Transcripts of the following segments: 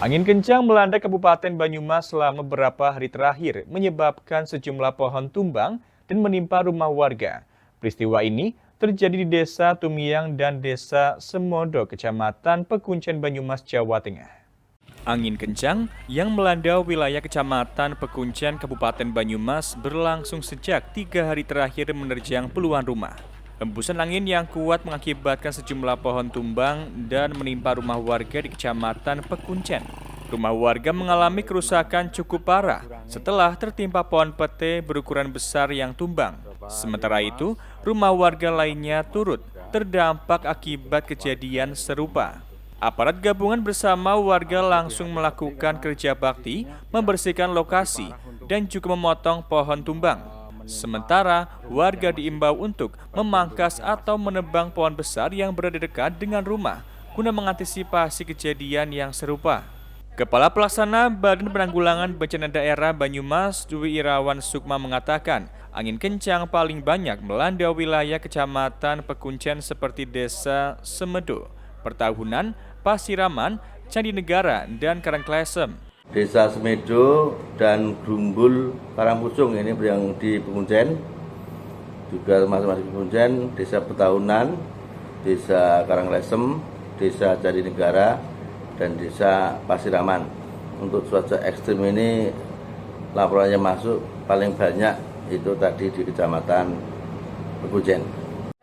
Angin kencang melanda Kabupaten Banyumas selama beberapa hari terakhir, menyebabkan sejumlah pohon tumbang dan menimpa rumah warga. Peristiwa ini terjadi di Desa Tumiang dan Desa Semodo, Kecamatan Pekuncen, Banyumas, Jawa Tengah. Angin kencang yang melanda wilayah Kecamatan Pekuncen, Kabupaten Banyumas berlangsung sejak 3 hari terakhir menerjang puluhan rumah. Hembusan angin yang kuat mengakibatkan sejumlah pohon tumbang dan menimpa rumah warga di Kecamatan Pekuncen. Rumah warga mengalami kerusakan cukup parah setelah tertimpa pohon pete berukuran besar yang tumbang. Sementara itu, rumah warga lainnya turut terdampak akibat kejadian serupa. Aparat gabungan bersama warga langsung melakukan kerja bakti, membersihkan lokasi, dan juga memotong pohon tumbang. Sementara, warga diimbau untuk memangkas atau menebang pohon besar yang berada dekat dengan rumah guna mengantisipasi kejadian yang serupa. Kepala Pelaksana Badan Penanggulangan Bencana Daerah Banyumas, Dwi Irawan Sukma mengatakan, angin kencang paling banyak melanda wilayah Kecamatan Pekuncen seperti Desa Semedo, Pertahunan, Pasiraman, Candi Negara, dan Karangklesem. Desa Semedo dan Grumbul Karangpucung ini yang di Pekuncen, juga masing-masing Pekuncen, Desa Pertahunan, Desa Karangklesem, Desa Candi Negara, dan Desa Pasiraman. Untuk cuaca ekstrim ini laporannya masuk paling banyak itu tadi di Kecamatan Pekuncen.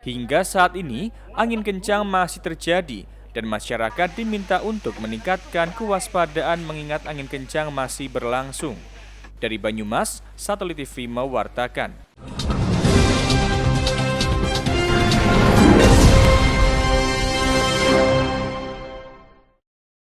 Hingga saat ini, angin kencang masih terjadi dan masyarakat diminta untuk meningkatkan kewaspadaan mengingat angin kencang masih berlangsung. Dari Banyumas, Satelit TV mewartakan.